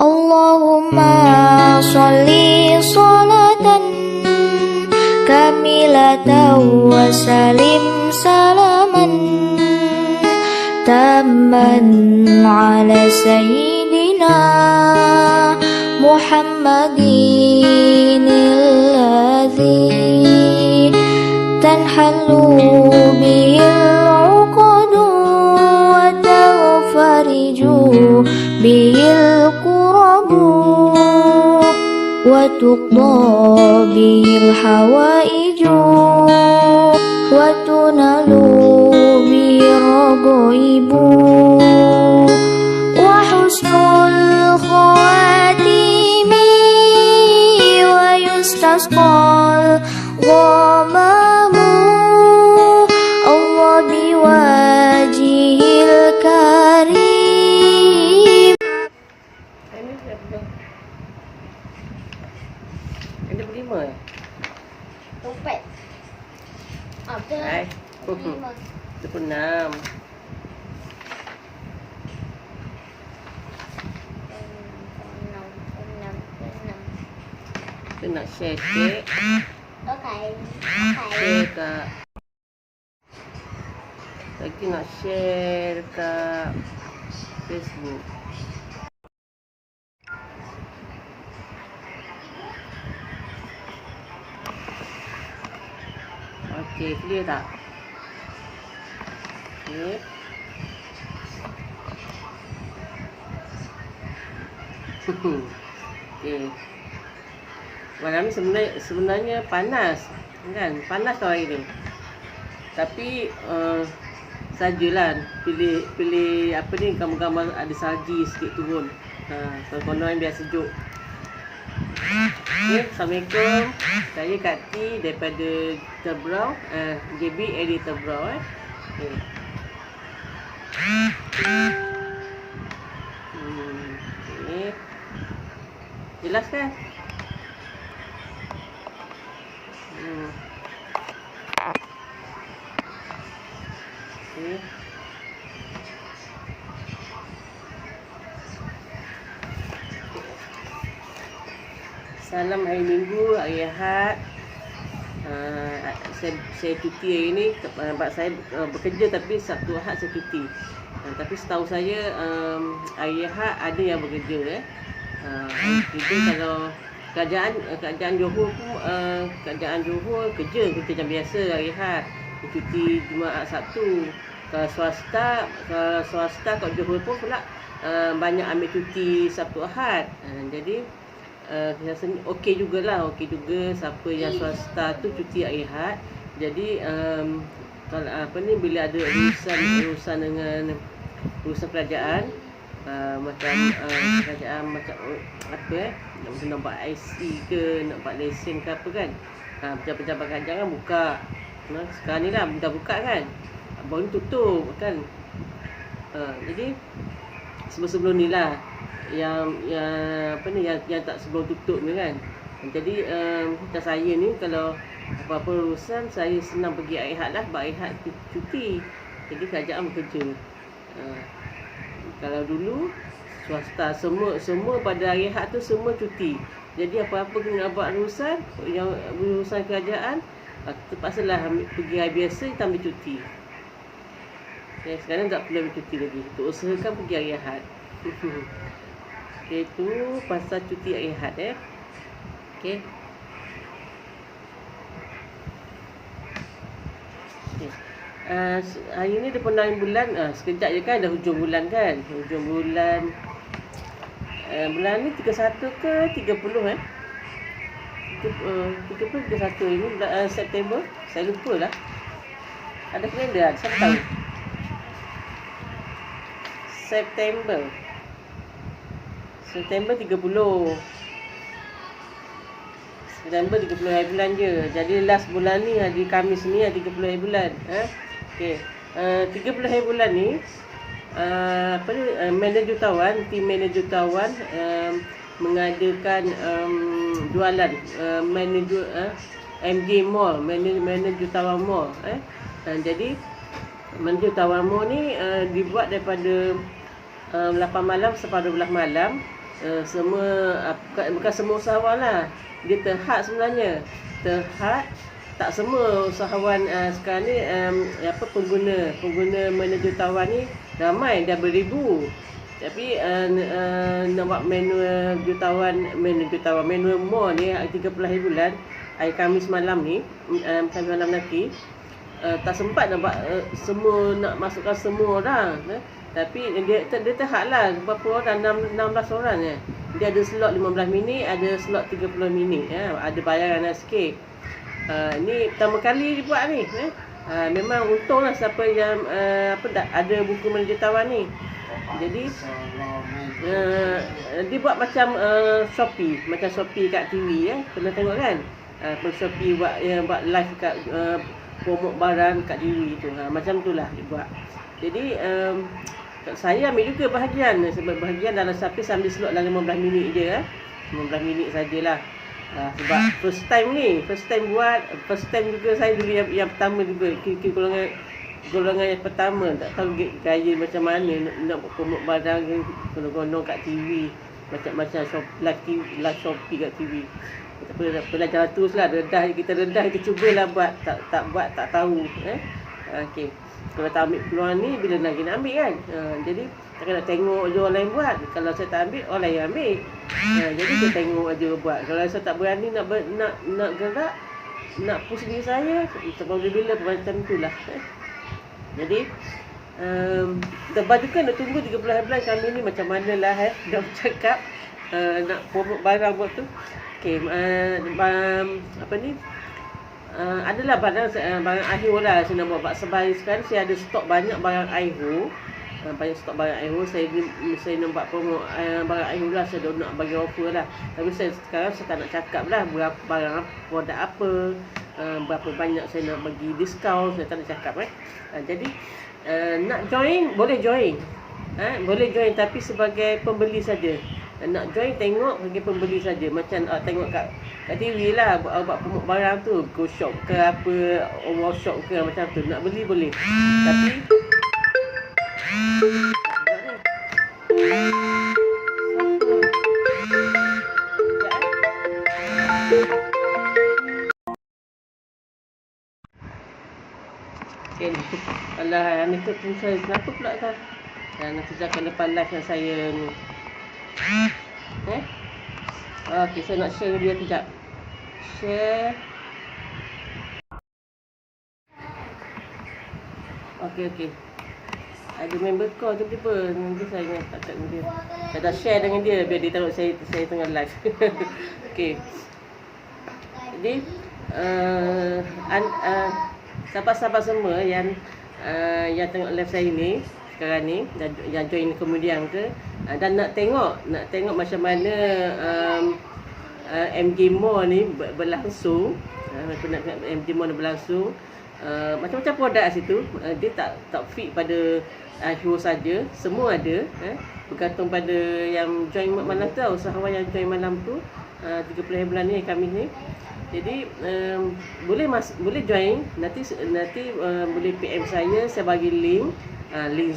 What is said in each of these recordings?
Allahumma sholli sholatan kamilatan wa salim salaman tamman ala sayyidina Muhammadin alladhi tanhallu bihil uqadu wa tafariju bihil qurabu wa tuqda bihil hawaiju wa tunalu bihil ragaibu wa husnul khawatimi wa yustasqal ghamamu Allah biwajihil karim. Ini berlima ya? Empat. Apa? Hai. 26. Kita nak share sikit. Okay. Share kat lagi nak share kat Facebook. Okey, clear tak? Okey. Okey. Malam ni sebenarnya panas, kan? Panas tau hari ni. Tapi sajalah pilih apa ni, gambar-gambar ada salji sikit turun. Konon biar sejuk. Okay, Assalamualaikum. Saya Kati daripada Tebrau, JB Editor Tebrau. Okay. Okay. Jelas kan? Okay. Salam hari Minggu, hari Ahad. Saya cuti hari ni sebab saya bekerja, tapi Sabtu Ahad saya cuti. Tapi setahu saya hari Ahad ada yang bekerja. Itu kalau kerajaan Johor pun kerajaan Johor kerja macam biasa hari Ahad, cuti Jumaat Sabtu. Kalau swasta kat Johor pun pula banyak ambil cuti Sabtu Ahad. Jadi rasanya okey jugalah, okey juga siapa yang swasta tu cuti hari Ahad. Jadi kalau apa ni, bila ada urusan dengan urusan kerajaan, macam kerajaan macam apa nak buat IC ke, nak buat lesen ke apa kan, pejabat-pejabat kerajaan kan buka. Sekarang ni lah dah buka kan, baru tutup kan. Jadi sebelum ni lah yang apa ni, yang tak sebelum tutup ni kan. Jadi macam saya ni, kalau apa-apa urusan saya senang pergi hari Ahad lah, sebab hari Ahad cuti. Jadi kerajaan bekerja. Kalau dulu swasta semua pada hari Ahad tu semua cuti. Jadi apa-apa kena buat urusan yang urusan kerajaan, terpaksalah pergi hari biasa, kita ambil cuti. Okay, sekarang tak perlu ambil cuti lagi, untuk usahakan pergi hari Ahad. Okay, itu pasal cuti hari Ahad Okay. Hari ni 26 bulan, sekejap je kan, dah hujung bulan kan. Hujung bulan, bulan ni 31 ke 30 30, 31 ini bulan September. Saya lupa lah. Ada kalender, siapa tahu? September 30. September 30 hari bulan je. Jadi last bulan ni, hari Khamis ni, 30 hari bulan. Okey. 30 hari bulan ni, apa ni, manager jutawan, tim manager jutawan mengadakan jualan manager MJ Mall, manager jutawan mall. Jadi manager jutawan mall ni dibuat daripada 8 malam sampai 12 malam. semua bukan semua usahawan lah. Dia terhad sebenarnya. Terhad tak semua usahawan sekarang ni pengguna mana jutawan ni ramai, dah beribu. Tapi nak buat manual mall ni 30 hari bulan, hari Khamis malam ni, Khamis malam nanti, tak sempat nak buat nak masukkan semua orang. Tapi dia terhad lah berapa orang, 16 orang je. Dia ada slot 15 minit, ada slot 30 minit. Ada bayaran sikit. Ni pertama kali dibuat ni. Memang untunglah siapa yang ada buku manager tawan ni. Jadi dia buat macam Shopee kat TV. Pernah tengok kan? Shopee buat live kat promote barang kat TV tu. Macam itulah dia buat. Jadi saya ambil juga bahagian. Sebab bahagian dalam Shopee sambil slot dalam 15 minit je. 15 minit sajalah. Sebab first time juga saya dulu yang pertama juga, golongan yang pertama, tak tahu gaya macam mana nak promote barang gonong-gonong kat TV, macam-macam live Shopee kat TV. Kita belajar teruslah, kita cubalah buat, tak tahu. Okey. Kalau tak ambil peluang ni, bila lagi nak ambil kan? Jadi tak kena tengok je orang lain buat. Kalau saya tak ambil, orang lain ambil. Jadi saya tengok aja buat. Kalau saya tak berani nak gerak, nak push diri saya, bila macam itulah. Jadi terbajukan nak tunggu 30 hari bulan kami ni macam mana lah dah bercakap nak promote barang buat tu. Okey, apa ni? Adalah barang akhir lah saya nak buat. Sebab hari sekarang saya ada stok banyak barang akhir. Saya nak buat promote barang akhir lah. Saya nak bagi offer lah. Tapi sekarang saya tak nak cakap lah berapa barang, produk apa, berapa banyak saya nak bagi diskaun. Saya tak nak cakap jadi nak join, boleh join. Boleh join tapi sebagai pembeli saja. Nak join tengok bagi pembeli saja. Macam tengok kat TV lah buat promote barang tu, go shop ke apa, workshop ke macam tu. Nak beli boleh. Tapi alah, ni tu saya kenapa pula tak? Nanti saya akan lepas live yang saya ni. Okey, saya nak share dia kejap. Share. Okey. Ada member call tiba-tiba. Nanti saya tak cakap dengan dia. Saya dah share dengan dia biar dia tengok saya tengah live. Okey. Jadi sahabat-sahabat semua yang tengok live saya ni sekarang ni, yang join kemudian ke, dan nak tengok macam mana MG Mall ni berlangsung. MG Mall ni berlangsung, macam-macam produk situ. Dia tak fit pada hero saja, semua ada. Bergantung pada yang join malam tu, usahawan yang join malam tu 30 hari bulan ni, kami ni. Jadi boleh join. Nanti boleh PM saya bagi link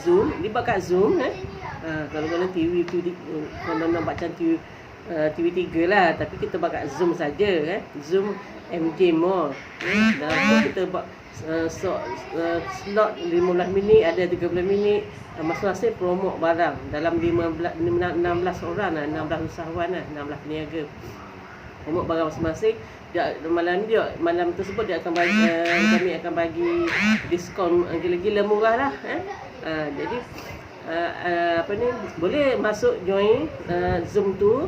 Zoom. Dia buat kat Zoom. Kalau TV kalau nak macam TV3 lah, tapi kita buat kat Zoom saja. Zoom MJ Mall. Dalam tu kita buat slot 15 minit, ada 30 minit. Masing-masing promote barang dalam 16 orang lah, 16 usahawan lah, 16 peniaga. Promote barang masing-masing. Malam tersebut dia akan bagi, kami akan bagi diskaun gila-gila murah lah. Jadi boleh masuk join Zoom tu,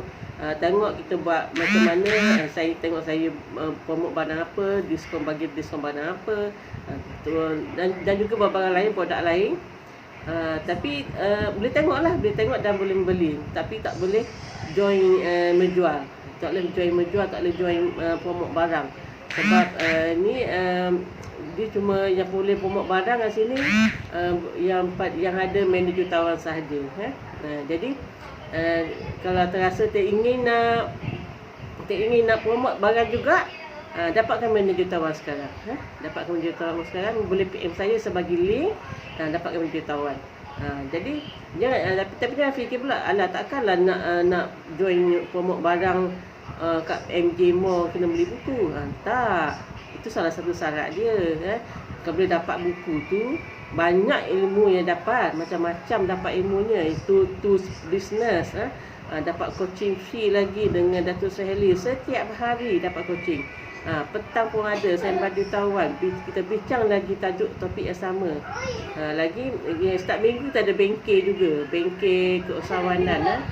tengok kita buat macam mana. Saya tengok saya promote barang apa, bagi diskaun barang apa, dan juga barang lain, produk lain. Tapi boleh tengok dan boleh membeli, tapi tak boleh join menjual. Tak boleh join menjual, tak boleh join promote barang. Sebab ni dia cuma yang boleh promote barang kat sini yang ada manager tawan sahaja. Jadi kalau terasa teringin nak promote barang juga, dapatkan manager tawan sekarang. Boleh PM saya sebagai link, dapatkan manager tawan. Jadi jangan tapi jangan fikir pula alah takkanlah nak join promote barang kat MJ Mall kena beli buku. Tak. Itu salah satu syarat dia Kalau boleh dapat buku tu banyak ilmu yang dapat, macam-macam dapat ilmunya. Itu business dapat coaching free lagi dengan Datuk Seheli setiap hari dapat coaching. Petang pun ada saya bagi tahuan, kita bincang lagi tajuk topik yang sama. Lagi start minggu tu ada bengkel juga, bengkel keusahawanan.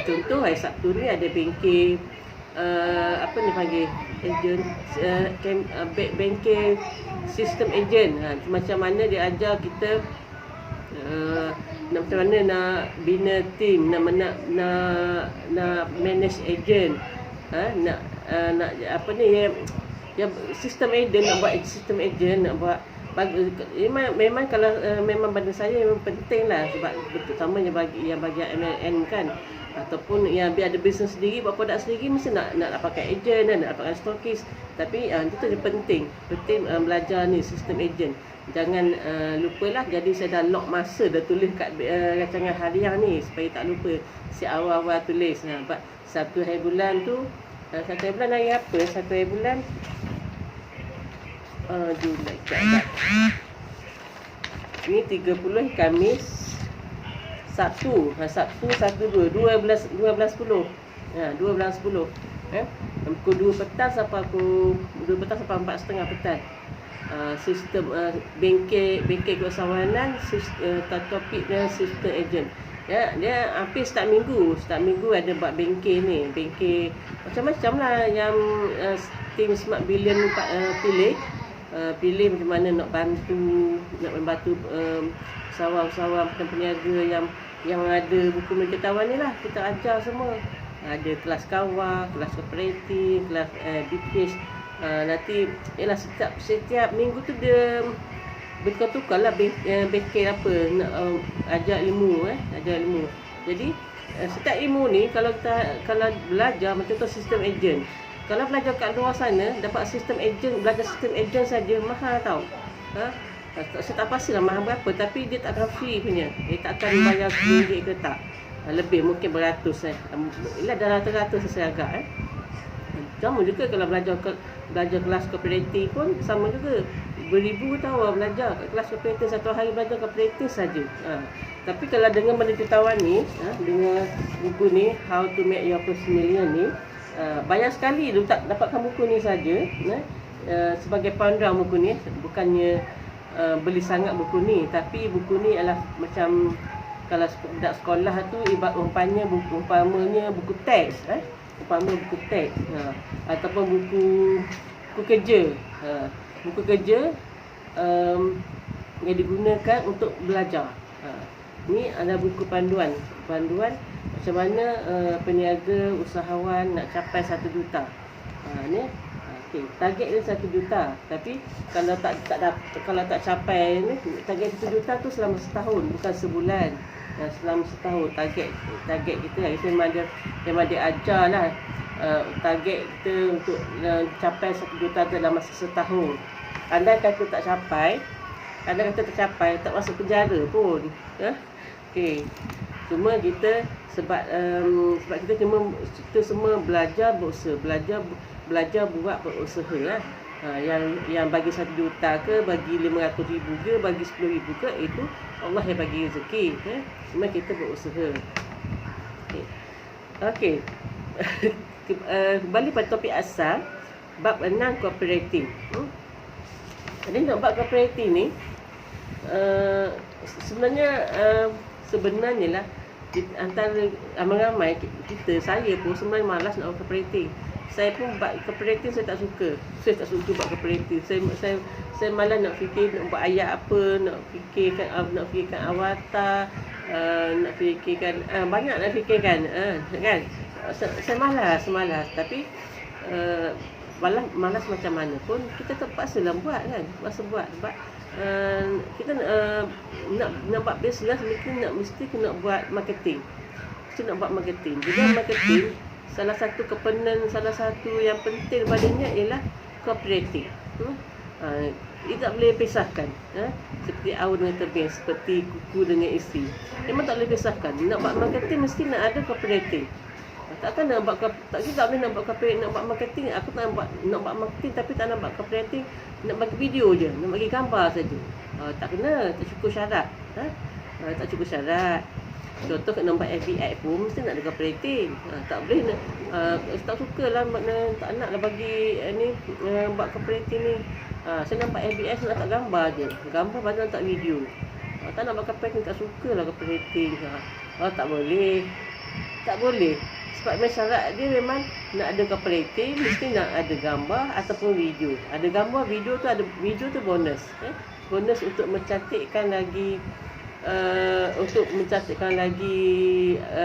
Contoh hari Sabtu ni ada bengkel apa ni panggil agent, bengkel sistem agent. Macam mana dia ajar kita macam mana nak bina team, nak manage agent, nak apa ni ya sistem agent, nak buat sistem agent, nak buat memang kalau memang pada saya memang penting lah, sebab terutamanya bagi MLM kan, ataupun yang biar ada bisnes sendiri, buat produk sendiri, mesti nak pakai agent, nak pakai stokis. Tapi itu je penting belajar ni sistem agent. Jangan lupalah. Jadi saya dah lock masa, dah tulis kat rancangan harian ni supaya tak lupa. Si awal-awal tulis. Satu hari bulan tu, satu hari bulan hari apa? Satu hari bulan Julai. Ni 30 Khamis, Sabtu 12 12 10. 12 10. Pukul 2 petang sampai 4:30 petang. Sistem bengkel keusahawanan, topik dia sistem agent. Dia hampir start minggu ada buat bengkel ni, bengkel macam-macam lah yang tim Smart Billion pilih macam mana nak membantu usahawan peniaga yang ada buku pengetahuan ni lah. Kita ajar semua. Ada kelas kawal, kelas kooperatif, kelas BPH. Nanti ialah setiap minggu tu dia bertukar lah bengkel apa nak ajar ilmu. Jadi setiap ilmu ni kalau belajar macam tu sistem agent. Kalau belajar kat luar sana dapat sistem agent, belajar sistem agent saja mahal tau. Saya tak pastilah mahal berapa, tapi dia tak akan free punya. Dia tak akan bayar RM10 ke tak. Lebih mungkin beratus Ialah dah ratus-ratus saya agak Sama juga kalau belajar kelas kooperatif pun sama juga. Beribu tahu belajar kat kelas kooperatif, satu hari belajar kooperatif saja. Tapi kalau dengan pengetahuan ni, dengan buku ni How to Make Your First Million ni, bayar sekali dapatkan buku ni saja. Sebagai founder buku ni, bukannya beli sangat buku ni, tapi buku ni adalah macam kalau budak sekolah tu umpamanya buku teks, buku teks, ataupun buku kerja. Buku kerja yang digunakan untuk belajar. Ni ada buku panduan macam mana peniaga usahawan nak capai 1 juta. Ni target dia 1 juta. Tapi kalau tak capai ni, target 1 juta tu selama setahun, bukan sebulan. Selama setahun target kita. Itu memang dia ajar lah. Target kita untuk capai 1 juta tu dalam masa setahun. Andai kata tak capai, tak masuk penjara pun. Okey. Cuma kita sebab kita semua belajar berusaha, belajar buat berusaha lah. Yang bagi 1 juta ke, bagi 500,000 ke, bagi 10,000 ke, itu Allah yang bagi rezeki. Cuma kita berusaha. Okey. Kembali pada topik asal, bab 6 kooperatif. Jadi nak bab kooperatif ni sebenarnya lah antara ramai kita, saya pun sebenarnya malas nak buat kooperatif. Saya pun buat kooperatif saya tak suka. Saya tak suka buat kooperatif. Saya malas nak fikir nak buat ayat apa, nak fikirkan avatar, nak fikirkan banyak nak fikirkan kan. Saya malas tapi malas macam mana pun kita terpaksa lah buat kan. Sebab kita nak buat bisnes mesti kena buat marketing. Mesti nak buat marketing. Jadi marketing salah satu yang penting padanya ialah kooperatif. Dia tak boleh pisahkan. Seperti awal dengan tebing, seperti kuku dengan isi. Memang tak boleh pisahkan. Nak buat marketing mesti nak ada copywriting. Takkan nak buat, tak boleh nak buat copywriting, nak buat marketing. Aku nak buat marketing tapi tak nak buat copywriting, nak bagi video je, nak bagi gambar saja. Tak kena, tak cukup syarat. Tak cukup syarat. Contoh nak buat FBI pun mesti nak ada copywriting. Tak boleh nak tak sukalah, makna tak naklah bagi ni buat copywriting ni. Saya nampak FBS nak letak gambar je. Gambar baru letak video. Tak nak buat copywriting, tak sukalah copywriting. Tak boleh. Tak boleh. Sebab syarat dia memang nak ada copywriting, mesti nak ada gambar ataupun video. Ada gambar, video tu bonus. Bonus untuk mencantikkan lagi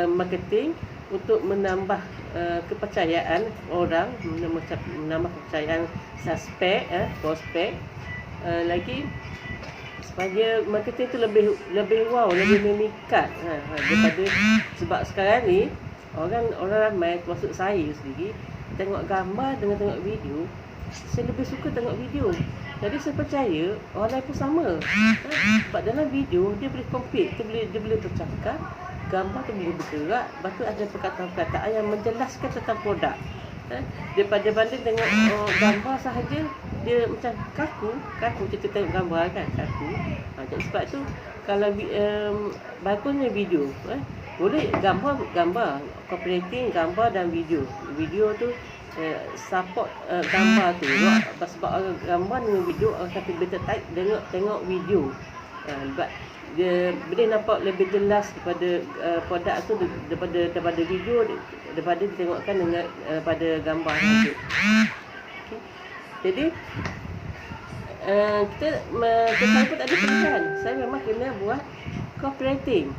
marketing, untuk menambah kepercayaan orang, menambah kepercayaan suspek, prospek, lagi supaya marketing tu lebih wow, lebih memikat daripada, sebab sekarang ni orang ramai, termasuk saya sendiri, tengok gambar dengan tengok video. Saya lebih suka tengok video. Jadi saya percaya orang lain pun sama. Sebab dalam video dia boleh compete, dia boleh bercakap, gambar tu boleh bergerak, lepas tu ada perkataan-perkataan yang menjelaskan tentang produk. Daripada banding tengok gambar sahaja, dia macam kaku kita tengok gambar kan, kaku. Jadi sebab tu kalau bagusnya video, boleh gambar, copywriting, gambar dan video. Video tu support gambar tu. Sebab orang gambar dengan video, orang kata better type, tengok video. Sebab dia boleh nampak lebih jelas daripada produk tu daripada video, daripada ditengokkan dengan pada gambar tu. Okay. Jadi saya pun tak ada pilihan. Saya memang kena buat copywriting,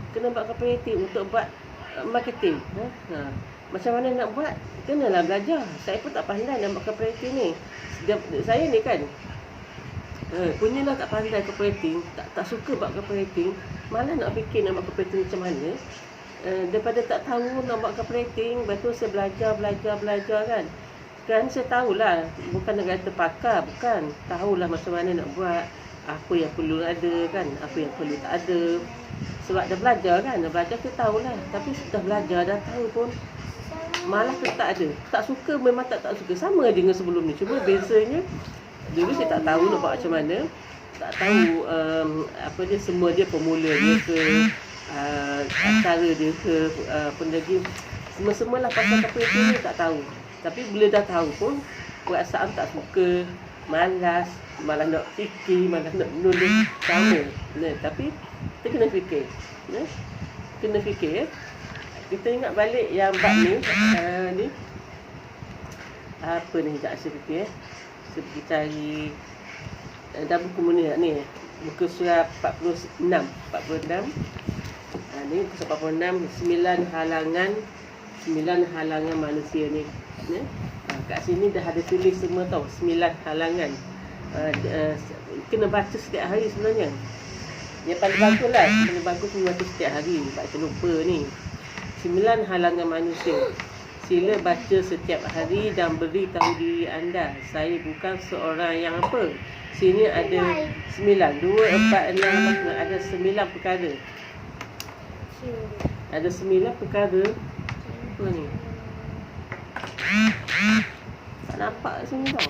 untuk buat marketing. Macam mana nak buat? Kenalah belajar. Saya pun tak pandai nak buat copywriting ni. Saya ni kan punyalah tak pandai copywriting, tak suka buat copywriting, malah nak fikir nak buat copywriting macam mana. Daripada tak tahu nak buat copywriting, lepas tu saya belajar kan. Sekarang saya tahulah, bukan nak kata pakar, bukan. Tahulah macam mana nak buat, apa yang perlu ada kan, apa yang perlu tak ada. Sebab dah belajar kan, kita tahulah. Tapi sudah belajar, dah tahu pun malah tak ada. Tak suka, memang tak suka. Sama dengan sebelum ni. Cuma bezanya, dulu saya tak tahu nak buat macam mana. Tak tahu semua dia, formula dia ke, cara dia ke, lagi semua-semualah pasal apa itu ni tak tahu. Tapi bila dah tahu pun, perasaan tak suka, malas nak fikir, malas nak menulis, sama. Tapi kita kena fikir. Kena fikir. Kita ingat balik yang bab ni, apa ni, sekejap saya fikir. Saya pergi cari dalam buku mana ni, buku surat 46. Ni buku surat 46, 9 halangan manusia ni. Kat sini dah ada tulis semua tau, 9 halangan. Kena baca setiap hari sebenarnya. Yang paling bagus lah, baca setiap hari. Baca lupa ni. 9 halangan manusia. Sila baca setiap hari dan beritahu diri anda, saya bukan seorang yang apa. Sini ada 9, 2, 4, 6, ada 9 perkara. Ada 9 perkara. Apa ni? Tak nampak kat sini tau.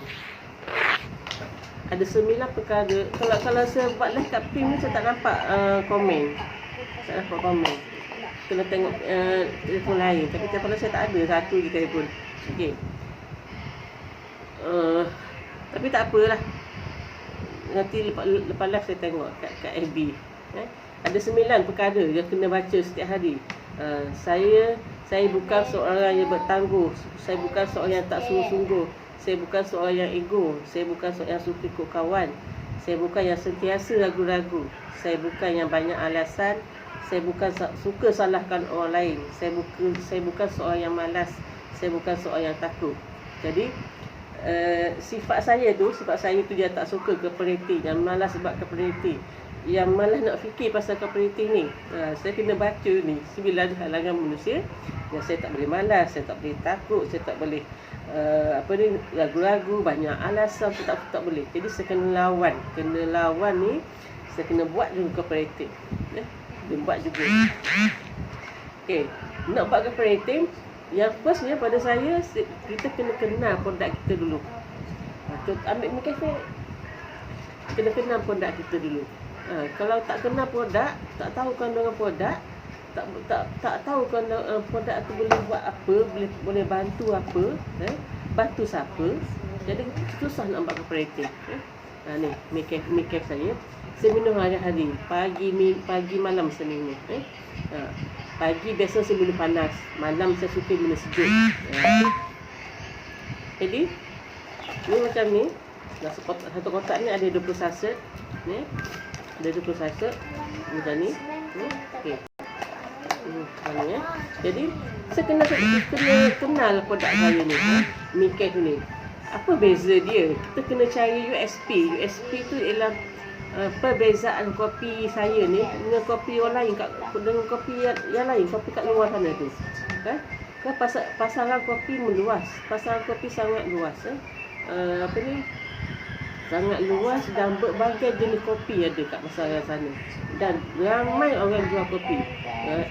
Ada 9 perkara. Kalau saya buat live kat pin ni, saya tak nampak komen. Tak nampak komen. Kena tengok telefon lain. Tapi telefon saya tak ada, satu je telefon. Okey. Tapi tak apalah. Nanti lepas live saya tengok kat FB. Ada 9 perkara yang kena baca setiap hari. Saya bukan seorang yang bertangguh. Saya bukan seorang yang tak sungguh-sungguh. Saya bukan seorang yang ego. Saya bukan seorang yang suka ikut kawan. Saya bukan yang sentiasa ragu-ragu. Saya bukan yang banyak alasan. Saya bukan suka salahkan orang lain. Saya bukan seorang yang malas. Saya bukan seorang yang takut. Jadi sifat saya tu dia tak suka copywriting, yang malas sebab copywriting. yang malas nak fikir pasal cooperative ni. Saya kena baca ni 9 halangan manusia yang saya tak boleh malas, saya tak boleh takut, saya tak boleh ragu-ragu, banyak alasan, saya tak boleh. Jadi saya kena lawan ni, saya kena buat juga cooperative. Dia buat juga. Okey, nak buat cooperative, yang firstnya pada saya, kita kena kenal produk kita dulu. Ambil McCafe, kena kenal produk kita dulu. Kalau tak kenal produk, tak tahu kandungan produk, tak tahu kandungan produk tu boleh buat apa, boleh bantu apa, bantu siapa, jadi susah nak buat cooperative. Ni McCafe saya minum hari-hari, pagi malam saya minum. Pagi biasa saya minum panas, malam saya suka minum sejuk. Jadi ni macam ni, satu kotak ni ada 20 saset ni. Ada 20 saset macam ni. Okey. Ni Jadi saya kena kenal produk saya ni, McCafe ni. Apa beza dia? Kita kena cari USP. USP tu ialah perbezaan kopi saya ni dengan kopi orang lain, dengan kopi yang lain, kopi kat luar sana tu. Kan pasaran kopi meluas. Pasaran kopi sangat luas. Sangat luas dan berbagai jenis kopi ada kat pasaran sana. Dan ramai orang jual kopi.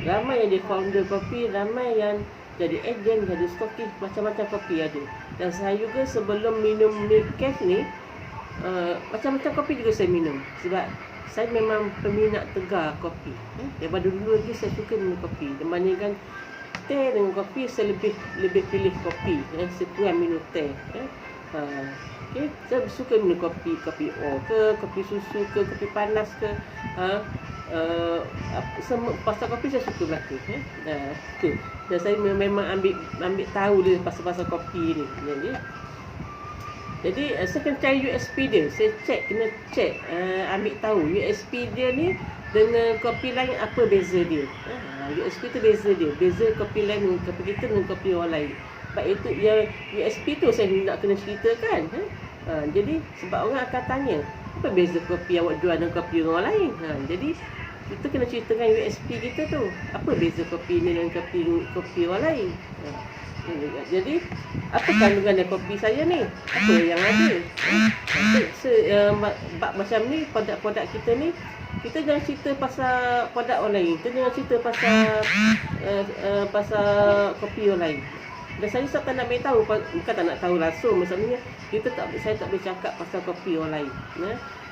Ramai yang jadi founder kopi, ramai yang jadi ejen, jadi stokis, macam-macam kopi ada. Dan saya juga sebelum minum McCafe ni, macam-macam kopi juga saya minum. Sebab saya memang peminat tegar kopi. Daripada dulu lagi saya suka minum kopi. Dibandingkan teh dengan kopi, saya lebih pilih kopi. Saya kurang minum teh. Okay. Saya suka minum kopi O ke, kopi susu ke, kopi panas ke. Pasal kopi saya suka belaka. Tu. Dan saya memang ambil tahu dia pasal kopi ni. Jadi saya kena cari USP dia. Saya kena check, ambil tahu USP dia ni dengan kopi lain apa beza dia. USP tu beza dia. Beza kopi lain dengan kopi kita dengan kopi orang lain. Sebab itu yang USP tu saya nak kena ceritakan. Jadi sebab orang akan tanya, apa beza kopi awak jual dengan kopi orang lain? Jadi kita kena ceritakan USP kita tu. Apa beza kopi ni dengan kopi orang lain? Jadi apa kandungan dari kopi saya ni? Apa yang ada? Macam ni produk kita ni, kita jangan cerita pasal produk orang lain. Kita jangan cerita pasal kopi orang lain. Dan saya tak nak beritahu, bukan tak nak tahu langsung. Maksudnya saya tak boleh cakap pasal kopi orang lain.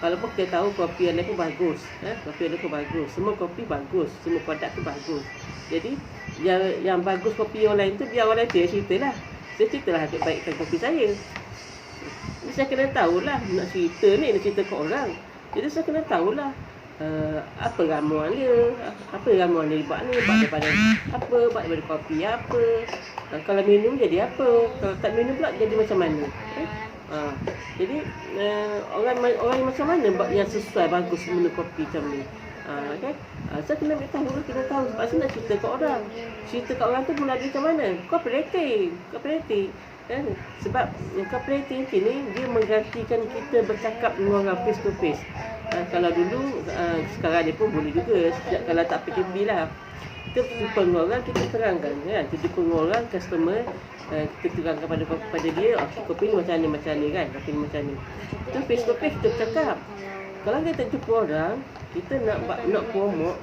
Walaupun kita tahu kopi orang lain pun bagus. Kopi orang lain pun bagus. Semua kopi bagus, semua produk tu bagus. Jadi yang bagus kopi orang lain tu biar orang lain dia ceritalah. Saya ceritalah baikkan kopi saya. Saya kena tahulah nak cerita ni, nak cerita ke orang. Jadi saya kena tahulah apa ramuan dia, buat daripada apa, buat daripada kopi apa, kalau minum jadi apa, kalau tak minum pula jadi macam mana. Jadi orang yang macam mana yang sesuai bagus minum kopi macam ni. Saya kena tahu sebab saya nak cerita ke orang. Cerita ke orang tu mula macam mana? Cooperative. Sebab cooperative ni dia menggantikan kita bercakap dengan orang face to face. Kalau dulu, sekarang dia pun boleh juga. Sejak kalau tak PKP lah, kita jumpa dengan orang, kita terangkan kan? Kita jumpa dengan orang, customer, kita terangkan pada dia, kopi ni macam ni kan, kopi ni macam ni. Itu face to face kita bercakap. Kalau kita jumpa orang, kita nak promote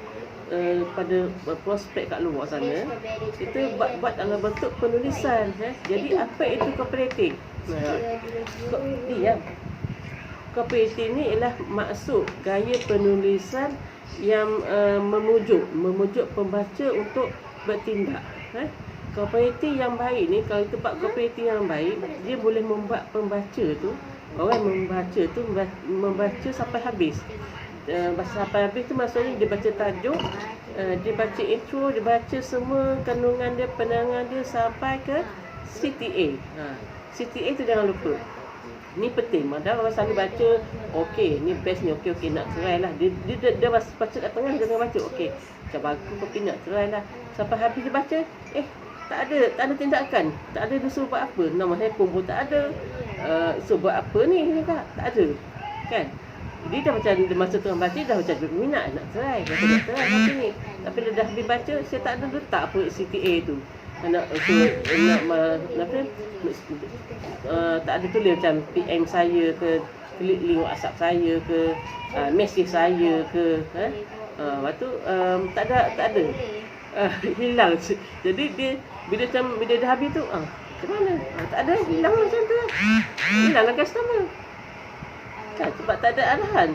pada prospek kat luar sana, kita buat dalam bentuk penulisan. Jadi apa itu cooperative? Cooperative ni ialah maksud gaya penulisan yang memujuk pembaca untuk bertindak. Kooperatif yang baik ni, kalau kita buat kooperatif yang baik, dia boleh membuat pembaca tu, orang membaca sampai habis. Sampai habis tu maksudnya dia baca tajuk, dia baca intro, dia baca semua kandungan dia, penerangan dia sampai ke CTA. CTA tu jangan lupa. Ni penting. Padahal orang selalu baca, okey, ni best ni, okey, nak try lah. Dia baca kat tengah, dia tengah baca, okey, macam bagus kopi, nak try lah. Sampai habis dia baca, tak ada tindakan. Tak ada dia suruh buat apa. Nombor handphone pun tak ada. Suruh buat apa ni, tak ada. Kan? dia dah macam masa tengah baca dah macam berminat nak try baca ni. Tapi dia dah habis baca, saya tak ada letak apa CTA tu. Nak tak ada tulis macam PM saya ke, klik link WhatsApp saya ke, mesej saya ke, lepas tu tak ada. Hilang. Jadi dia bila dah habis tu macam mana? Tak ada, hilang macam tu. Hilanglah customer. Kan sebab tak ada arahan.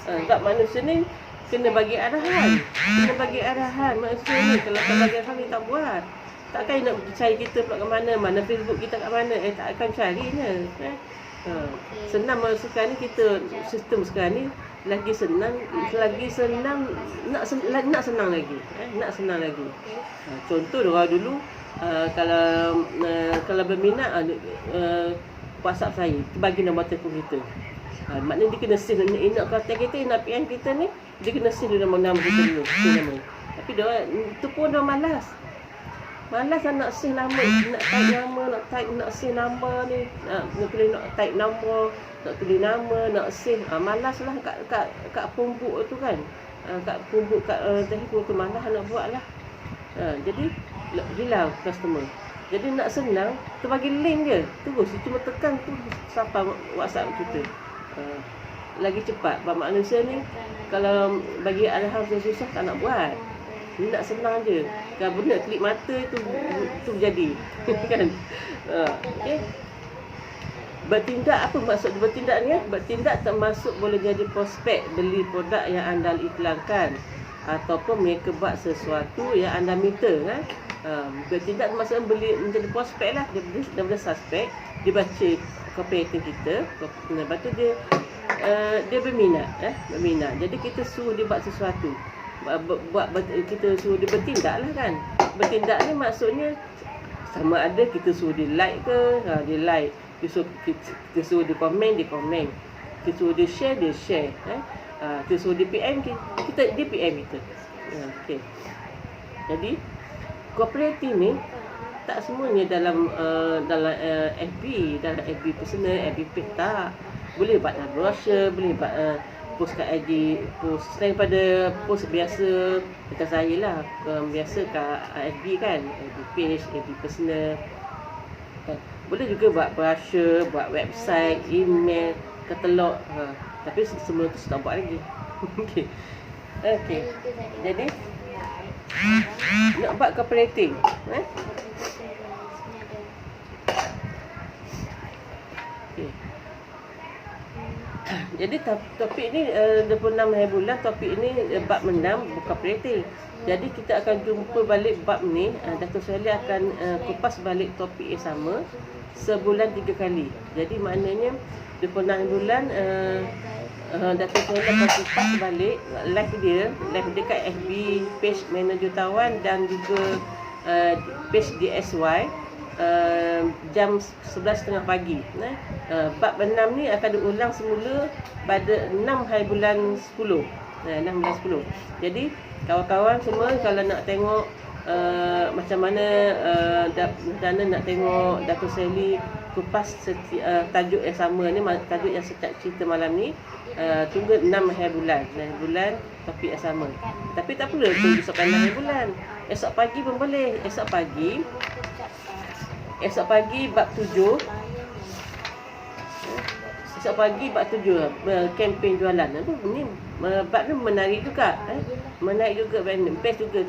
Sebab manusia ni kena bagi arahan. Manusia ni kalau tak bagi arahan ni tak buat. Takkan nak cari kita pula ke mana Facebook kita kat mana, tak akan carinya. Senang masa sekarang ni sistem sekarang ni lagi senang nak senang lagi. Contoh orang dulu kalau berminat WhatsApp saya, bagi nombor telefon kita. Maknanya dia kena save nak kontak kita, nak PM kita ni, dia kena save nama kita dulu. Tapi dia itu pun dah malas nak save nama, nak save nama ni, nak type nombor, nak tulis nama, nak save. Malas lah kat pembuk tu kan. Kat pembuk kat telefon tu malas nak buat lah. Jadi hilang customer. Jadi nak senang, terbagi link je. Terus cuma tekan tu sampai WhatsApp kita. Lagi cepat. Sebab manusia ni kalau bagi arahan susah tak nak buat. Ni nak senang je. Kalau benda klik mata tu jadi. Kan? Okay. Bertindak, apa maksud bertindak ni? Bertindak termasuk boleh jadi prospek beli produk yang anda iklankan, ataupun mereka buat sesuatu yang anda minta kan. Bertindak termasuk beli menjadi prospek lah. Daripada suspek, dia baca copywriting kita, lepas tu dia berminat. Jadi kita suruh dia buat sesuatu, kita suruh dia bertindak lah kan. Bertindak ni maksudnya sama ada kita suruh dia like ke, dia like. Kita suruh dia komen, kita suruh dia share, kita suruh dia PM, dia PM kita. Okay. Jadi kooperatif ni tak semuanya dalam FB personal, FB page tak. Boleh buat dalam brochure, boleh buat post kat IG, post selain pada post biasa dekat saya lah, biasa kat FB kan, FB page, FB personal. Boleh juga buat brochure, buat website, email, katalog. Tapi semua tu saya tak buat lagi. Okay. Jadi nak buat cooperating, Jadi topik ni 26 hari bulan, topik ni bab 6 cooperating. Jadi kita akan jumpa balik bab ni. Dato' Syahril akan kupas balik topik yang sama sebulan 3 kali. Jadi maknanya 26 hari bulan Dato' Syahril akan kupas balik live dia kat FB page Manager Jutawan dan juga page DSY jam 11.30 pagi. Bab 6 ni akan diulang semula pada 6 hari bulan 10. 6 bulan 10. Jadi kawan-kawan semua kalau nak tengok macam mana nak tengok Dato' Syahril kupas tajuk yang sama ni, tajuk yang setiap cerita malam ni, tunggu 6 hari bulan topik yang sama. Tapi tak perlu tunggu esok 6 hari bulan. Esok pagi pun boleh. Esok pagi bab 7. Esok pagi bab 7 kempen jualan. Ni bab ni menarik juga. Menarik juga, best juga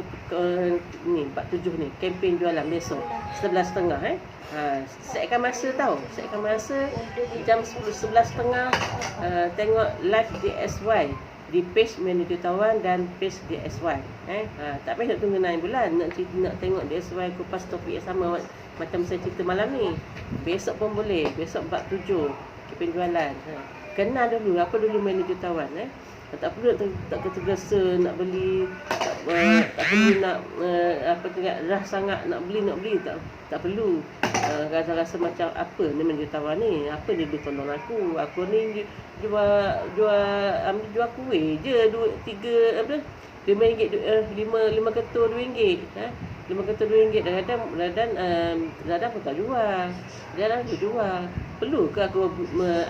ni bab 7 ni, kempen jualan besok 11.30 Setkan masa jam 11.30 tengok live DSY di page Manager Jutawan dan page DSY. Tak payah nak tunggu 9 bulan nak tengok DSY kupas topik yang sama macam saya cerita malam ni. Besok pun boleh. Besok bab 7 kempen jualan. Kenal dulu apa dulu Manager Jutawan. Tak perlu tak tergesa nak beli, tak perlu nak ras sangat nak beli tak perlu. Rasa macam apa ni Manager Jutawan ni, apa dia tolong aku ni jual kuih je 2 3 RM5 5 ketul RM2. Dia kata RM2. Radhan pun tak jual. Radhan pun jual. Perlu ke aku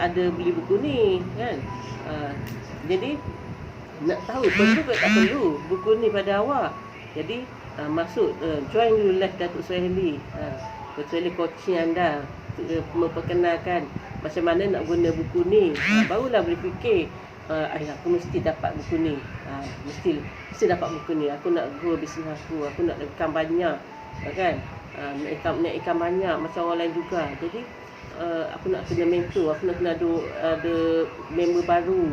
ada beli buku ni kan? Jadi nak tahu perlu ke tak perlu buku ni pada awak. Jadi masuk join dulu live Datuk Suhaili. Datuk Suhaili coaching anda, memperkenalkan macam mana nak guna buku ni. Barulah boleh fikir, aku mesti dapat buku ni. Mesti dapat buku ni. Aku nak grow bisnes aku nak ikan banyak, kan? Nak ikan banyak macam orang lain juga. Jadi aku nak kena mentor, aku nak kena ada member baru,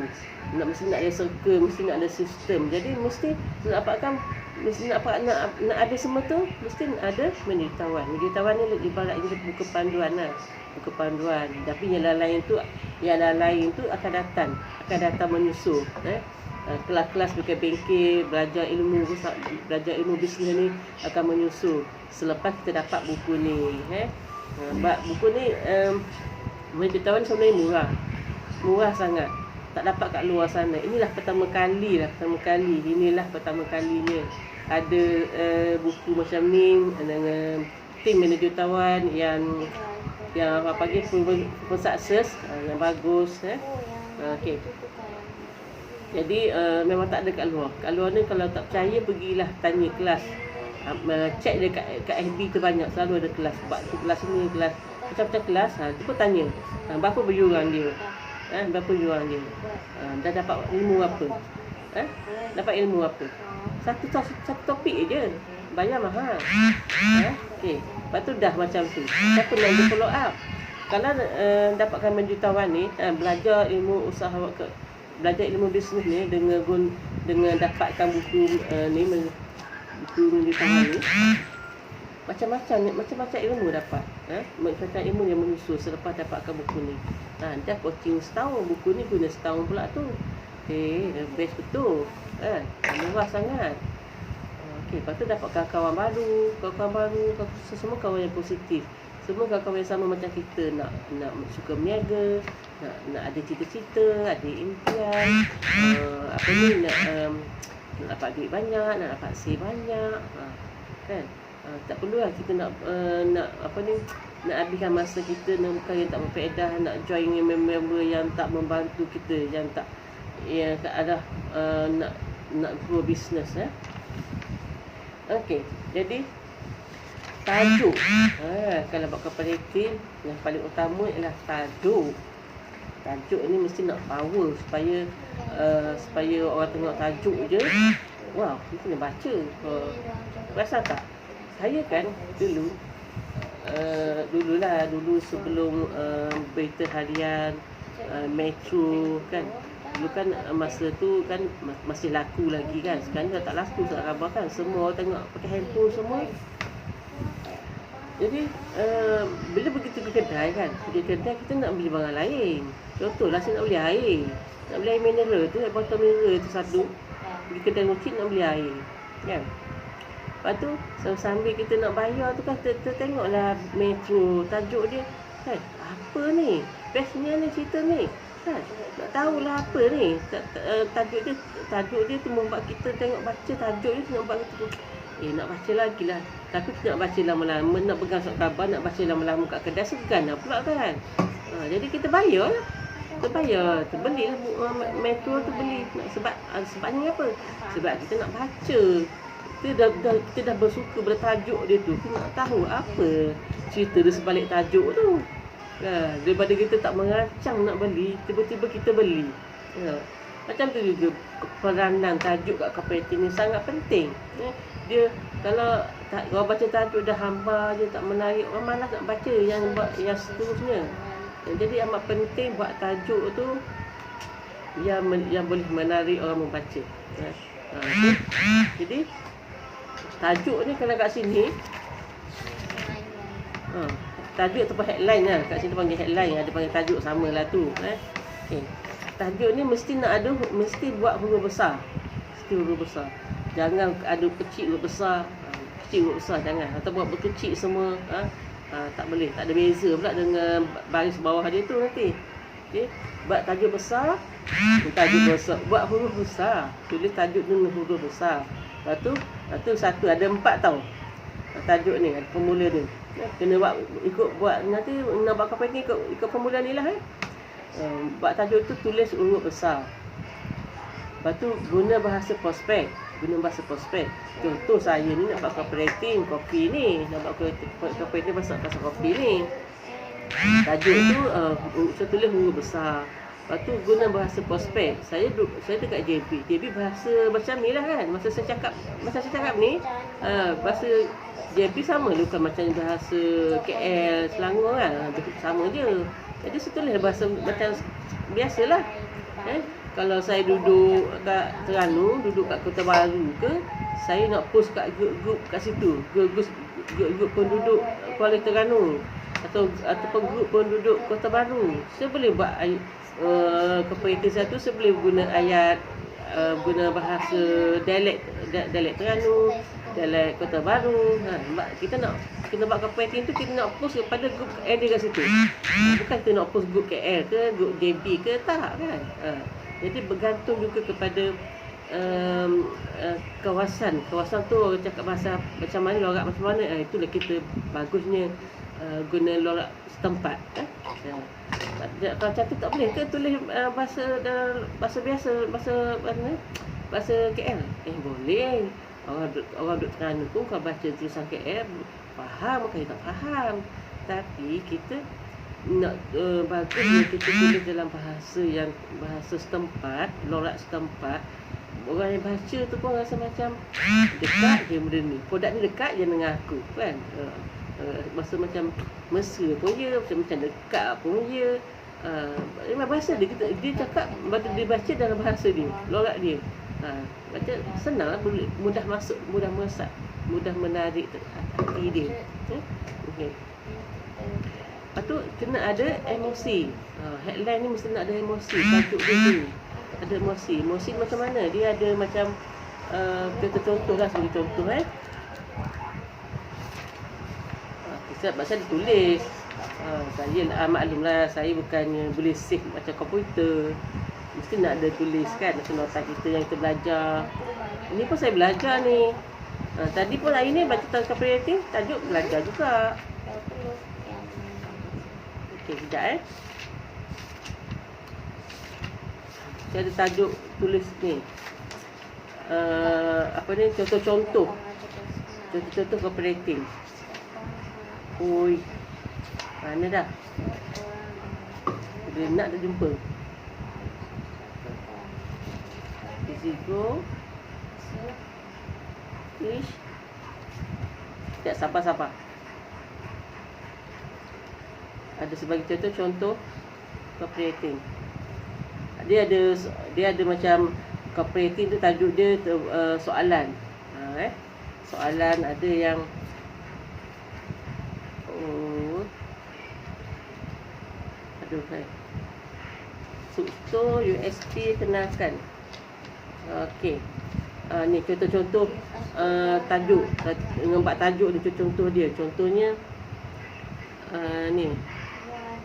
mesti nak ada circle, mesti nak ada sistem. Jadi mesti nak ada semua tu, mesti ada meditawan. Meditawan ni ibaratnya buku panduan lah. Buku panduan. Tapi yang lain tu akan datang menyusul. Kelas-kelas bukan bengkel, belajar ilmu bisnes ni akan menyusul selepas kita dapat buku ni. Buku ni meditawan sebenarnya murah sangat, tak dapat kat luar sana. Inilah pertama kalinya ada buku macam ni dengan tim manajetawan yang apa panggil pun sukses, yang bagus. Okey. Jadi memang tak ada kat luar. Kat luar ni kalau tak percaya, pergilah tanya kelas. Cek dia kat FB tu banyak, selalu ada kelas. Sebab tu kelas ni, kelas macam-macam kelas. Cuba tanya berapa berjurang dia, berapa jurang dia, dah dapat ilmu apa, dapat ilmu apa. Satu topik je, bayar mahal. Okey, lepas tu dah macam tu. Siapa nak dia follow up? Kalau dapatkan menjutawan ni, belajar ilmu usaha, belajar ilmu bisnes ni dengan dapatkan buku ni, buku menjutawan ni, macam-macam ilmu dapat. Macam ilmu yang menyusul selepas dapatkan buku ni. Dah coaching setahun, buku ni guna setahun pula tu. Best betul. Murah sangat. Okey, lepas tu dapat kawan baru, semua kawan yang positif. Semua kawan yang sama macam kita, nak suka berniaga, nak ada cita-cita, ada impian, nak dapat duit banyak, nak dapat save banyak, kan? Tak perlulah kita nak habiskan masa kita nak bukan yang tak berfaedah, nak join member yang tak membantu kita, yang ada nak grow business. Okey, jadi tajuk. Kalau buat cooperative, yang paling utama ialah tajuk. Tajuk ni mesti nak power supaya orang tengok tajuk je, wow, kita kena baca. Rasa tak? Saya kan dulu sebelum berita harian, Metro kan, dulu kan masa tu kan masih laku lagi kan. Sekarang dah tak laku surat khabar kan, semua orang tengok pakai handphone semua. Jadi bila begitu ke kedai kan, pergi kedai kita nak beli barang lain. Contohlah saya nak beli air, nak beli air mineral tu, botol mineral tu satu. Pergi kedai ngocit nak beli air kan. Lepas tu sambil kita nak bayar tu kan, tengoklah Metro, tajuk dia kan, apa ni, bestnya ni cerita ni kan, nak tahulah apa ni. Tajuk dia tu membuat kita tengok, baca tajuk dia tu nak buat kita nak baca lagi lah. Tapi nak baca lama-lama, nak pegang surat khabar, nak baca lama-lama kat kedai, segan lah pula kan. Jadi kita bayar lah. Kita bayar, kita belilah Metro tu beli. Sebabnya apa? Sebab kita nak baca. Kita dah bersuka pada tajuk dia tu. Kita nak tahu apa cerita dia sebalik tajuk tu. Daripada kita tak merancang nak beli, tiba-tiba kita beli. Macam tu juga peranan tajuk kat cooperative ni sangat penting. Dia kalau orang baca tajuk dah hambar je, tak menarik, orang malas nak baca yang seterusnya. Jadi amat penting buat tajuk tu yang boleh menarik orang membaca. Jadi tajuk ni kalau kat sini, tajuk ataupun headline lah. Kat sini panggil headline, ada panggil tajuk, samalah tu. Okay. Tajuk ni mesti buat huruf besar. Mesti huruf besar. Jangan ada kecil huruf besar, jangan. Atau buat berkecil semua, tak boleh. Tak ada beza pula dengan baris bawah dia tu nanti. Okay. Buat tajuk besar, buat huruf besar. Tulis tajuk dengan huruf besar. Lepas tu satu, ada 4 tau. tajuk ni, ada formula dia. Kena buat nanti nak buat copywriting ikut formula ni lah. Buat tajuk tu tulis urut besar. Lepas tu guna bahasa prospek. Contoh saya ni nak buat copywriting kopi ni, nak buat copywriting pasal kopi ni. Tajuk tu saya tulis huruf besar. Lepas tu guna bahasa prospek. Saya dekat JB bahasa macam ni lah kan. Masa saya cakap ni, bahasa JB sama je, bukan macam bahasa KL, Selangor kan. Sama je. Jadi saya tulis bahasa macam biasalah. Kalau saya duduk kat Terengganu, duduk kat Kota Baru ke, saya nak post kat grup kat situ. Grup penduduk Kuala Terengganu ataupun grup penduduk Kota Baru. Saya boleh buat copywriting saya tu, saya boleh guna ayat, guna bahasa dialek Terengganu, dialek Kota Baru. Kita nak buat copywriting tu, kita nak post kepada grup KL kat situ. Bukan kita nak post grup KL ke, grup JB ke, tak kan. Jadi bergantung juga kepada kawasan tu, orang cakap bahasa macam mana, lorak macam mana. Itulah kita bagusnya guna lorak setempat. Kalau macam tu tak boleh ke tulis bahasa biasa, bahasa KL? Boleh. Orang duduk Terengganu pun kalau baca tulisan KL faham, bukan tak faham. Tapi kita nak bagusnya kita tulis dalam bahasa setempat, lorak setempat. Orang yang baca tu pun rasa macam dekat je benda ni, produk ni dekat je dengan aku kan. Masa macam mesra pun je, macam dekat pun je. Memang bahasa dia cakap, dia baca dalam bahasa dia, lorak dia. Baca senang lah, mudah masuk, mudah meresap, mudah menarik hati dia. Okay. Lepas tu kena ada emosi. Headline ni mesti nak ada emosi. Tajuk dia tu ada emosi. Emosi macam mana? Dia ada macam kita contoh lah, sebagai contoh sebab saya ditulis. Saya maklumlah, saya bukannya boleh save macam komputer. Mesti nak ada tulis kan, macam nota kita yang kita belajar. Ini pun saya belajar ni. Tadi pun hari ni baca tentang copywriting, tajuk belajar juga. Okey, sekejap saya ada tajuk tulis ni. Apa ni, contoh-contoh copywriting. Oi, mana dah? Dia nak tak jumpa. Easy go. Ish. Tak, sabar. Ada sebagai contoh copywriting. Dia ada macam copywriting tu, tajuk dia soalan. Soalan ada yang so USP kenalkan. Okey. Ni contoh-contoh tajuk, ngembat tajuk ni, contoh dia. Contohnya ni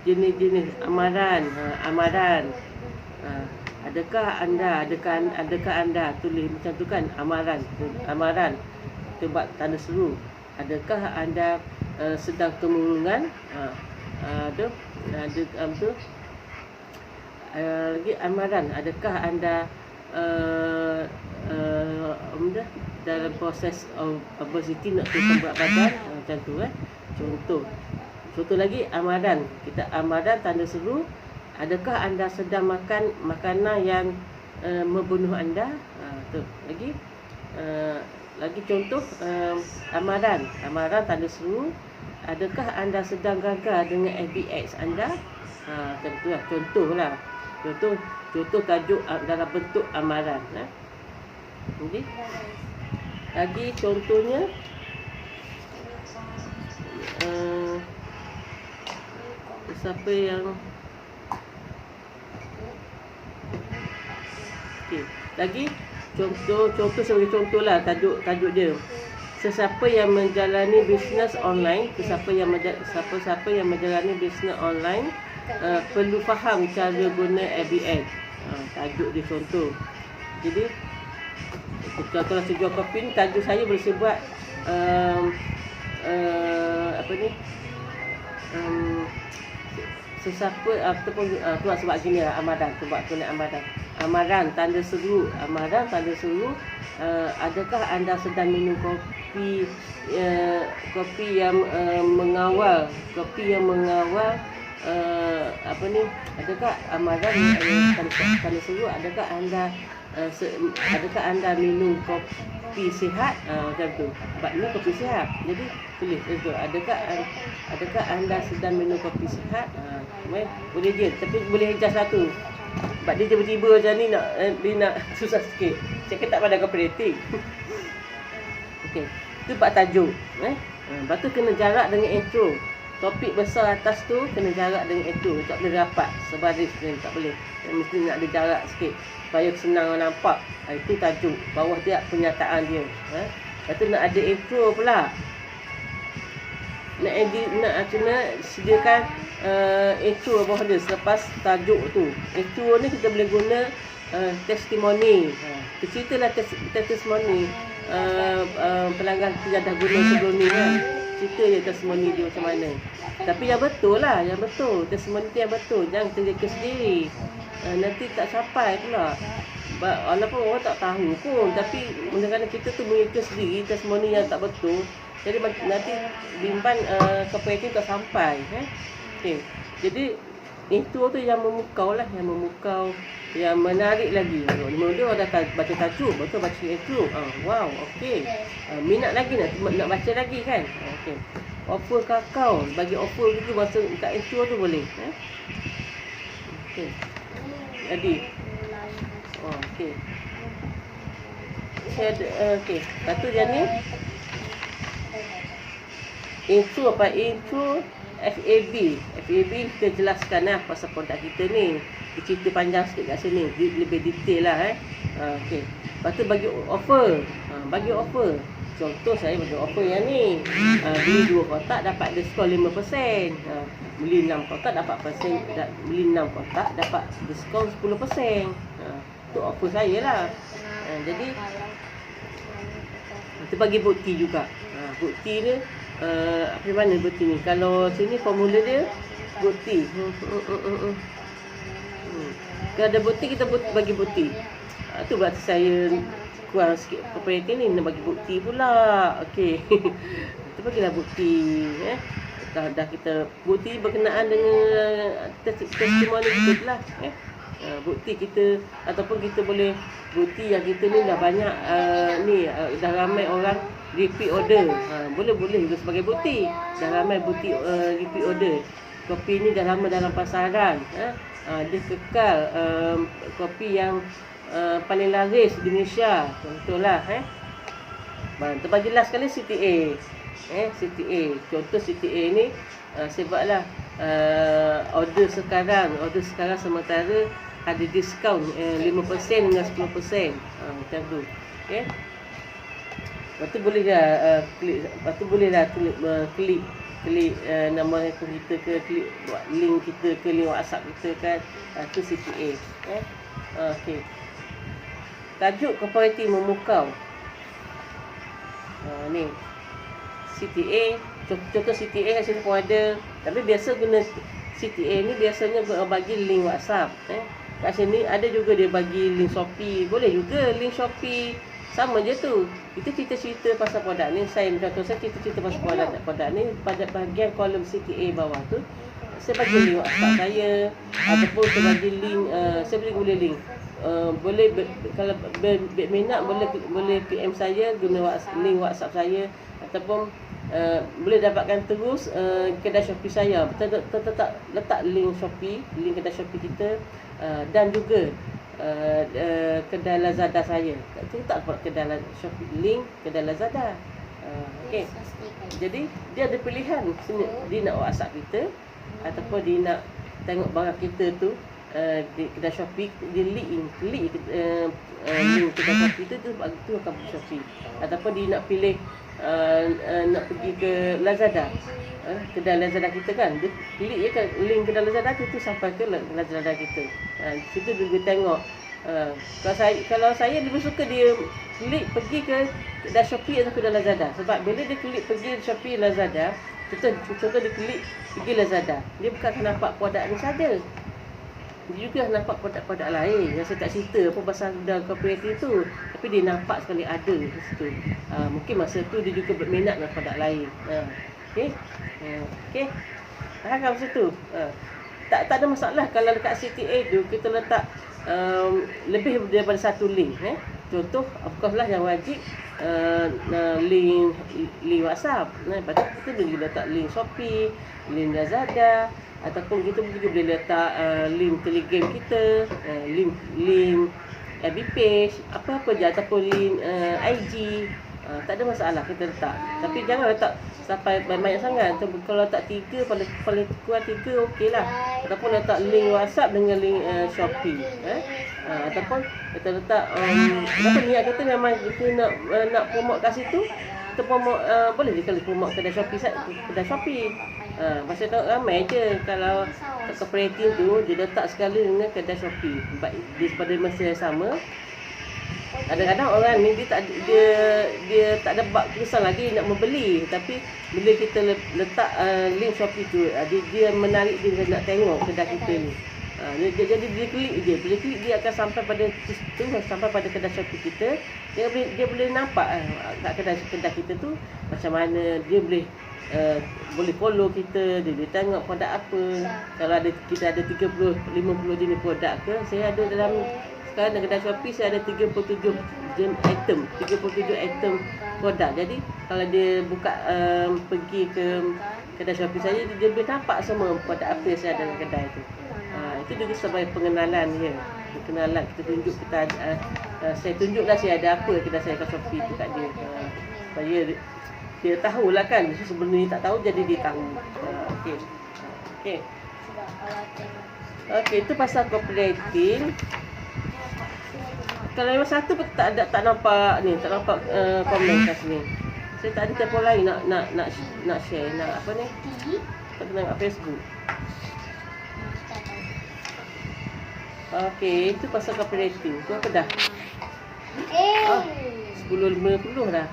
jenis-jenis amaran. Adakah anda tulis macam tu kan, amaran kita buat tanda seru. Adakah anda sedang kemurungan? Ada tu. Lagi amaran, adakah anda dalam proses obesity, nak turun berat badan, macam tu Contoh lagi amaran, kita amaran tanda seru. Adakah anda sedang makan makanan yang membunuh anda? Tu lagi contoh amaran tanda seru. Adakah anda sedang gagal dengan FBX anda? Tentulah contohlah. Contoh tajuk dalam bentuk amaran. Jadi lagi contohnya siapa yang lagi contoh sebagai contohlah tajuk dia. Sesiapa yang menjalani bisnes online, siapa yang menjalani bisnes online perlu faham cara guna FBX. Tajuk dia contoh. Jadi contohlah sejual kopi ni, tajuk saya boleh saya buat apa ni, sesiapa ataupun tuan sebab gini lah, amaran, sebab tu nak amaran tanda seru, adakah anda sedang minum kopi yang mengawal apa ni, adakah amaran tanda seru, adakah anda minum kopi sihat, macam tu. Sebab ni kopi sihat, jadi tulis itu, adakah anda sedang minum kopi sihat, boleh je, tapi boleh adjust lah tu. Sebab dia tiba-tiba macam ni dia nak susah sikit. Saya tak pada cooperating. Okey, tu bab tajuk. Lepas tu kena jarak dengan intro. Topik besar atas tu kena jarak dengan intro. Tak boleh rapat sebaris ni, tak boleh. Mesti nak ada jarak sikit supaya senang orang nampak. Itu tajuk. Bawah dia pernyataan dia. Lepas tu nak ada intro pula. Nak kena sediakan intro bawah dia selepas tajuk tu. Intro ni kita boleh guna testimoni. Ceritalah testimoni pelanggan kita dah guna sebelum ni kan. Cerita je testimoni dia macam mana. Tapi yang betul lah, testimoni tu yang betul. Jangan kita reka sendiri. Nanti tak capai pula. Walaupun orang tak tahu pun, tapi kadang-kadang kita tu mereka sendiri testimoni yang tak betul. Jadi nanti bimban cooperative tak sampai. Okay. Jadi itu tu yang memukau lah, yang menarik lagi. Dia orang dah baca tajuk, betul baca intro. Wow, okey. Minat lagi nak baca lagi kan? Okey. Offer kakao, bagi offer gitu masa kat intro tu boleh. Okey. Jadi okey. Okey. Satu dia ni intro apa? Intro FAB kita jelaskan lah pasal produk kita ni. Kita cerita panjang sikit kat sini, lebih detail lah okey. Lepas tu bagi offer. Contoh saya bagi offer yang ni. Beli 2 kotak dapat diskaun 5%. Beli 6 kotak dapat beli 6 kotak dapat diskaun 10%. Tu offer saya lah. Jadi kita bagi bukti juga. Bukti ni apa mana bukti ni? Kalau sini formula dia bukti. Kalau ada bukti kita bagi bukti. Tu berarti saya kurang sikit cooperative ni nak bagi bukti pula. Okey. Kita bagilah bukti dah kita bukti berkenaan dengan testimoni kita lah. Bukti kita ataupun kita boleh bukti yang kita ni dah banyak dah ramai orang repeat order. Boleh juga sebagai bukti. Dah ramai bukti repeat order. Kopi ni dah lama dalam pasaran. Dia kekal kopi yang paling laris di Indonesia. Contohlah Kita bagi last sekali CTA. CTA. Contoh CTA ni sebablah order sekarang sementara ada diskaun 5% hingga 10%. Macam tu. Okey. Lepas tu boleh dah klik nama handphone kita ke, klik buat link kita ke, link WhatsApp kita kan. Tu CTA. Okey. Tajuk cooperative memukau. Ni CTA. Contoh CTA kat sini pun ada. Tapi biasa guna CTA ni biasanya bagi link WhatsApp. Kat sini ada juga dia bagi link Shopee. Boleh juga link Shopee. Sama je tu. Kita cerita-cerita pasal produk ni. Saya cerita-cerita pasal produk ni. Pada bahagian kolom CTA bawah tu, saya bagi link WhatsApp saya. Ataupun saya bagi link, saya boleh link. Boleh kalau berminat boleh PM saya guna link WhatsApp saya. Ataupun boleh dapatkan terus kedai Shopee saya. Tetap letak link Shopee, link kedai Shopee kita, dan juga kedai Lazada saya. Kita tak buat kedai Shopee, link kedai Lazada. Okey. Jadi dia ada pilihan. Dia nak WhatsApp kita ataupun dia nak tengok barang kita tu di kedai Shopee, dia link link kedai Shopee tu akan pergi Shopee. Ataupun dia nak pilih nak pergi ke Lazada, kedai Lazada kita kan, dia klik je kan link kedai Lazada tu sampai ke Lazada kita. Situ dia tengok Kalau saya lebih suka dia klik pergi ke kedai Shopee atau kedai Lazada. Sebab bila dia klik pergi Shopee, Lazada, contoh dia klik pergi Lazada, dia bukan akan nampak produk ni saja. Dia juga nampak produk-produk lain yang saya tak cerita apa pasal dalam kooperatif tu, tapi dia nampak sekali ada di situ. Mungkin masa tu dia juga berminat dengan produk lain. Okey. Okey. Faham masa tu? Tak ada masalah kalau dekat CTA tu kita letak lebih daripada satu link. Contoh, of course lah yang wajib link WhatsApp. Lepas tu kita boleh letak link Shopee, link Lazada, ataupun kita juga boleh letak link Telegram kita, link FB page, apa-apa je, ataupun link IG. Tak ada masalah kita letak. Tapi jangan letak sampai banyak sangat. Kalau letak 3, paling kurang 3 okey lah. Ataupun letak link WhatsApp dengan link Shopee. Ataupun kita letak apa niat kita memang kita nak promote kat situ, kita promote boleh je kalau promote kedai Shopee. Pasal tu ramai je kalau kooperatif tu dia letak sekali dengan kedai Shopee. Pada masa yang sama, kadang-kadang orang ni dia tak ada bab kesan lagi nak membeli, tapi bila kita letak link Shopee tu, dia menarik dia nak tengok kedai kita ni. Jadi dia klik je, bila klik dia akan sampai pada tu, sampai pada kedai Shopee kita. Dia boleh nampak kat kedai kita tu macam mana, dia boleh follow kita, dia boleh tengok produk apa. Kalau kita ada 30, 50 jenis produk ke, saya ada dalam sekarang dalam kedai Shopee saya ada 37 item, 37 item produk. Jadi kalau dia buka pergi ke kedai Shopee saya, dia boleh nampak semua produk apa yang saya ada dalam kedai tu. Itu juga sebagai pengenalan dia. Pengenalan, kita tunjuk saya tunjuklah saya ada apa kedai saya kat Shopee tu kat dia. Supaya dia tahulah kan. Sebelum ni tak tahu, jadi dia tahu. Okey, itu pasal cooperating. Kalau yang satu pun tak nampak ni, tak nampak komen kat sini. Saya tak ada telefon lain nak share, nak apa ni? Tak tengok Facebook. Okey, itu pasal cooperating. Tu apa dah? 10.50 dah.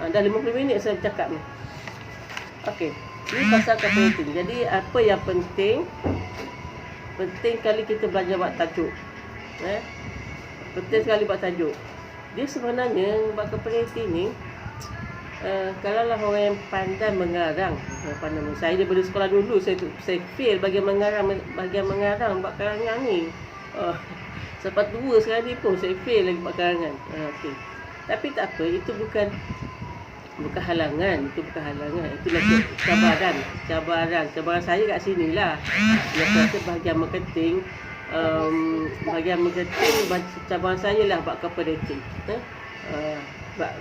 Dah 50 minit saya bercakap ni. Okey, ini pasal cooperating. Jadi apa yang penting? Penting kali kita belajar buat tajuk. Penting sekali buat tajuk. Dia sebenarnya buat cooperating ni, kalaulah orang yang pandai mengarang, saya daripada sekolah dulu saya fail bahagian mengarang buat karangan ni. Sampai tua sekarang ni pun saya fail lagi buat karangan. Okay. Tapi tak apa, itu bukan halangan, itu itulah cabaran saya kat sini lah. Dia kata bahagian marketing, cabaran saya lah buat cooperating.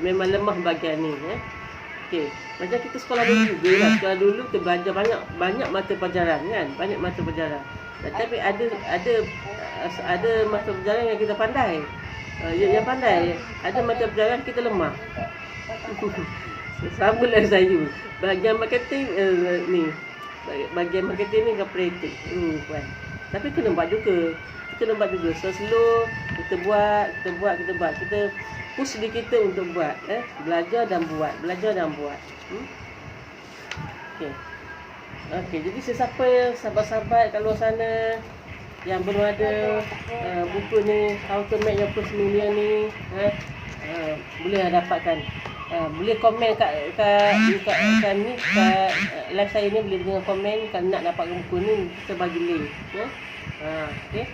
Memang lemah bahagian ni. Okey, macam kita sekolah dulu juga lah. Sekolah dulu kita belajar banyak mata pelajaran kan, banyak mata pelajaran. Tapi ada mata pelajaran yang kita pandai. Yang pandai, ada mata pelajaran kita lemah. Sama lah saya. Bahagian marketing ni cooperating. Tapi kena buat juga. Slow kita buat. Kita push diri kita untuk buat, belajar dan buat. Okey, jadi sesiapa sahabat-sahabat kat luar sana yang belum ada buku ni, How to Make Your First Million ni, boleh dapatkan. Boleh komen kat live saya ni, boleh dengan komen kalau nak dapat buku ni, kita bagi link. Okey.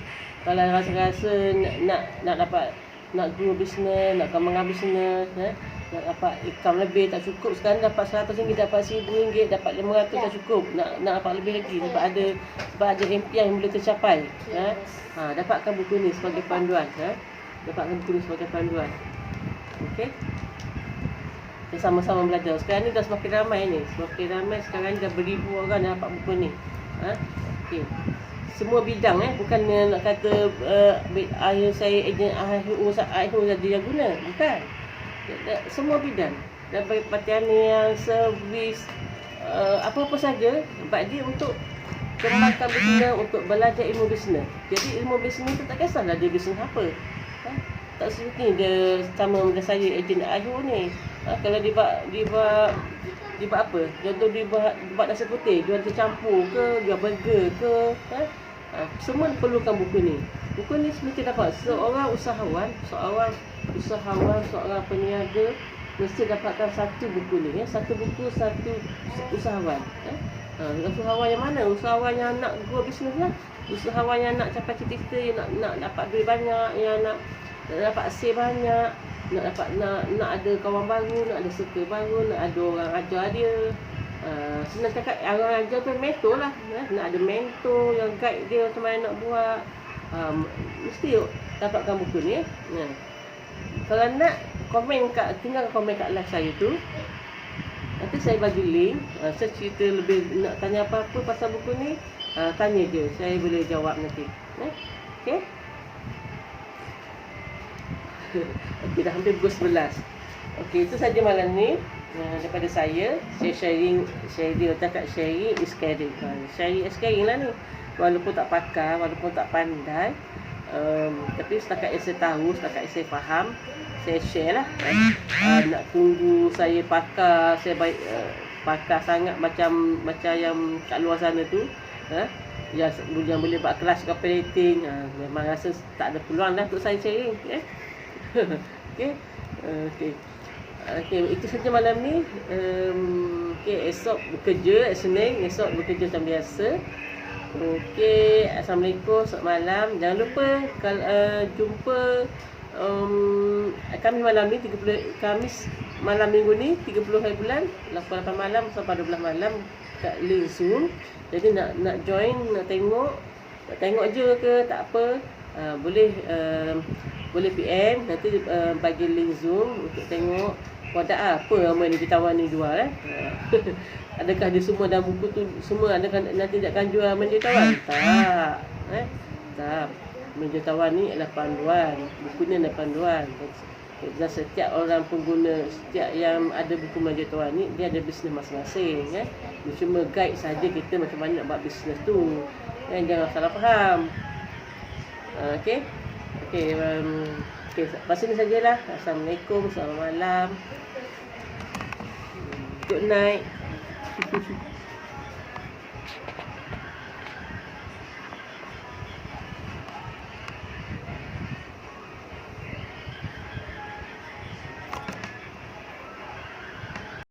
Kalau rasa nak dapat, nak grow bisnes, nak kembangkan bisnes, nak dapat income lebih tak cukup. Sekarang dapat RM100, dapat RM1,000, dapat RM500 tak cukup. Nak dapat lebih lagi sebab ada impian yang boleh tercapai. Dapatkan buku ni sebagai panduan. Okey. Kita sama-sama belajar. Sekarang ni dah semakin ramai ni. Sekarang ni dah beribu orang dah dapat buku ni. Okey. Semua bidang, bukan nak kata saya ejen IHU saja yang guna, bukan. Semua bidang, daripada pertanian, servis, apa-apa saja, sebab dia untuk kembangkan bisnes untuk belajar ilmu bisnes. Jadi ilmu bisnes tu tak kisahlah dia bisnes apa. Tak seperti dia sama macam saya ejen Ayu ni. Kalau dia buat apa? Contoh dia buat nasi putih, jual tercampur ke, jual burger ke, semua diperlukan buku ni. Buku ni mesti dapat seorang usahawan, seorang peniaga mesti dapatkan satu buku ni, satu buku satu usahawan. Usahawan yang mana? Usahawan yang nak grow bisnes lah. Usahawan yang nak capai cita-cita, yang nak dapat duit banyak, yang nak dapat save banyak, nak ada kawan baru, nak ada circle baru, nak ada orang ajar dia. Senang cakap orang ajar tu mentor lah. Nak ada mentor yang guide dia macam mana nak buat. Mesti dapatkan buku ni. Kalau nak tinggal komen kat live saya tu. Nanti saya bagi link. Saya cerita lebih, nak tanya apa-apa pasal buku ni, tanya je, saya boleh jawab nanti. Okay. Okey, dah hampir pukul 11. Okey, itu saja malam ni daripada saya. Saya sharing cakap sharing is caring. Sharing is caring lah ni. Walaupun tak pakar, walaupun tak pandai, tapi setakat yang saya tahu, setakat yang saya faham, saya share lah. Nak tunggu saya pakar, saya baik pakar sangat macam yang kat luar sana tu, yang boleh buat kelas operating, memang rasa tak ada peluang dah untuk saya sharing. Okey, itu saja malam ni. Esok bekerja, Senin esok bekerja macam biasa. Okey, assalamualaikum, selamat malam. Jangan lupa kalau jumpa Khamis malam ni, Khamis malam minggu ni 30 hari bulan 8 malam sampai 12 malam kat link Zoom. Jadi nak join, nak tengok je ke tak apa, boleh PM nanti bagi link Zoom untuk tengok produk apa ramai ni Jutawan ni jual. Adakah dia semua dalam buku tu semua, adakah nanti dia akan jual Jutawan? Tak. Tak. Jutawan ni adalah panduan, buku ni adalah panduan. Dan setiap orang pengguna, setiap yang ada buku Jutawan ni, dia ada bisnes masing-masing. Dia cuma guide saja kita macam mana nak buat bisnes tu. Jangan salah faham. Okey, lepas ni sajalah. Assalamualaikum, selamat malam. Good night.